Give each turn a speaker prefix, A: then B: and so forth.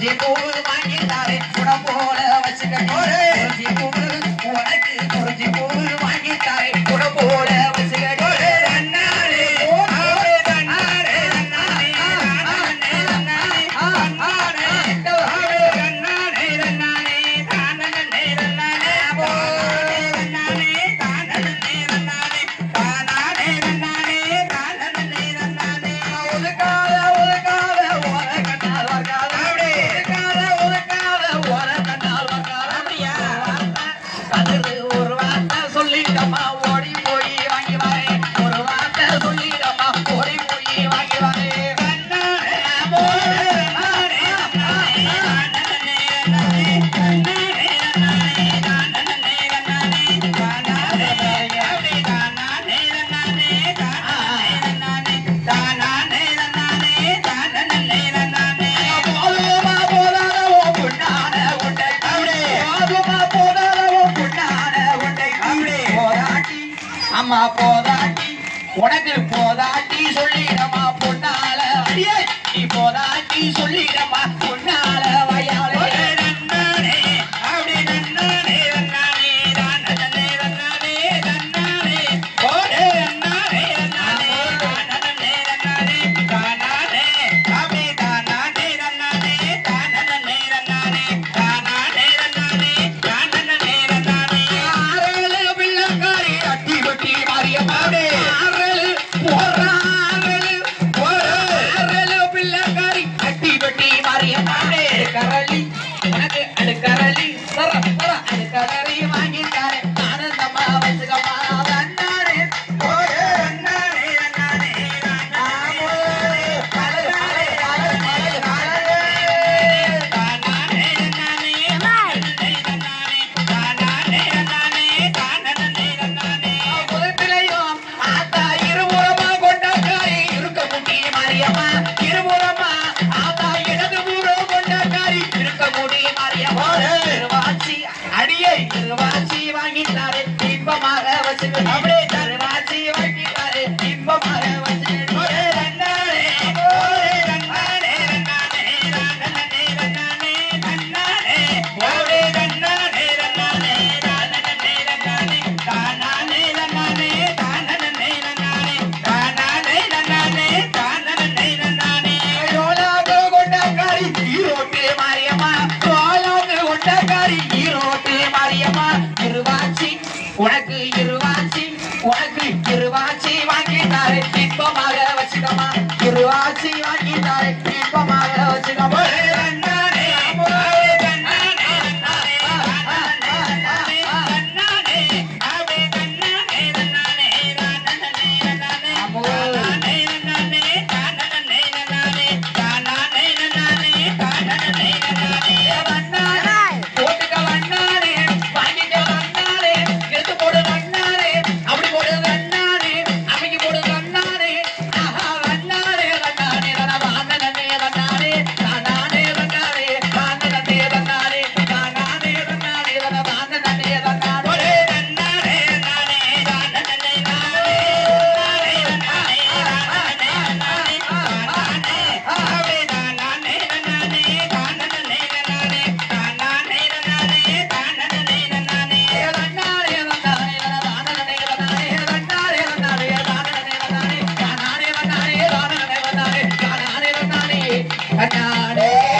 A: குறிஞ்சி பூவு வாங்கிட்டாரே குடம் போல வச்சுக்க கோரே குறிஞ்சி பூவு உனக்கு குறிஞ்சி பூவு வாங்கிட்டாரே குடம் போல வச்சுக்க கோரே நன்னாரே ஓரே நன்னாரே நன்னாரே நன்னாரே நன்னாரே நன்னாரே நன்னாரே நன்னாரே தானனே நன்னாரே போரே நன்னாரே தானனே நன்னாரே தானனே நன்னாரே தானனே நன்னாரே உலகால உலகால உலகனால வர்கால உலகால உலகனால வர்கால அப்படியா கதிரு ஒரு வார்த்தை சொல்லிட்டமா ஓடி போய் வாங்கி வரேன் ஒரு வார்த்தை சொல்லிட்டமா ஓடி போய் வாங்கி வரேன் நன்னாரே போரே நன்னாரே நன்னாரே தானனே நன்னாரே நன்னாரே நன்னாரே தானனே நன்னாரே தானனே அப்படி தானனே நன்னாரே தானனே நன்னாரே தானனே நன்னாரே தானனே நன்னாரே போதுமா போதாத ஓ புண்ணான உண்டை அப்படி போதுமா போதாத ஓ புண்ணான உண்டை அப்படி போதாட்டி அம்மா போதாட்டி உனக்கு போதாட்டி சொல்லிடமா பொன்னால அடியே நீ போதாட்டி சொல்லிடமா பொன்னால வயாலே நன்னாரே அப்படி நன்னாரே நன்னாரே தானனே நன்னாரே நன்னாரே போரே நன்னாரே நன்னாரே தானனே நன்னாரே தானனே அப்படி தானனே நன்னாரே தானனே நன்னாரே தானனே நன்னாரே தானனே நன்னாரே ஆரேழு பிள்ளைக்காரி அட்டி வெட்டி மாரியம்மா ஆரேழு போறாரேழு போறாரேழு பிள்ளைக்காரி அட்டி வெட்டி மாரியம்மா கரளி உனக்கு அது கரளி சர சர அது கரளி வாங்கிட்டாரே ஆனந்தமா வச்சுக்கமா நன்னாரே போரே நன்னாரே நன்னாரே நன்னாரே தானனே நன்னாரே தானனே நன்னாரே தானனே நன்னாரே புதுப்பிலையும் ஆத்தா இருபுறமா கொண்டாக்காரி இருக்க முடி மாரியம்மா இருபுறமா ஆத்தா இடது பூரம் கொண்டாக்காரி இருக்க முடி மாரியம்மா திருவாச்சி அடியை திருவாச்சி வாங்கிட்டாரே இன்பமாக வச்சுக்க அப்படியே திருவாச்சி வாங்கிட்டாரே இன்பமாக வச்சுக்க நன்னாரே போரே நன்னாரே நன்னாரே தானனே நன்னாரே நன்னாரே போரே நன்னாரே நன்னாரே தானனே நன்னாரே தானனே நன்னாரே தானனே நன்னாரே தானனே நன்னாரே தானனே நன்னாரே ரோலாக கொண்டாக்காரி ஈரோட்டு மாரியம்மா ரோலாக கொண்டாக்காரி ஈரோட்டு மாரியம்மா இருவாச்சி உனக்கு இருவாச்சி உனக்கு இருவாச்சி வாங்கிட்டாரே இன்பமாக வச்சுக்கமா இருவாச்சி வாங்கிட்டாரே இன்பமாக வச்சுக்கமா நன்னாரே போரே நன்னாரே நன்னாரே தானனே நன்னாரே நன்னாரே அப்படி நன்னாரே நன்னாரே தானனே நன்னாரே தானனே நன்னாரே தானனே நன்னாரே தானனே நன்னாரே தானனே நன்னாரே வண்ணாரே போட்டுக்க வண்ணாரே வாங்கிக்க வண்ணாரே எடுத்து போடு வண்ணாரே அப்படி போடு வண்ணாரே அமைக்கி போடு வண்ணாரே ஆஹா வண்ணாரே வண்ணாரே தானனே வண்ணாரே தானனே வண்ணாரே தானனே வண்ணாரே தானனே வண்ணாரே தானனே வண்ணாரே ஒரே நன்னாரே நன்னாரே தானனே நன்னாரே நன்னாரே வண்ணாரே தானனே நன்னாரே தானனே அப்படி தானனே நன்னாரே தானனே நன்னாரே தானனே நன்னாரே தானனே நன்னாரே வண்ணாரே வண்ணாரே தானனே வண்ணாரே வண்ணாரே வண்ணாரே தானனே வண்ணாரே தானனே வண்ணாரே தானனே வண்ணாரே தானனே வண்ணாரே வண்ணாரே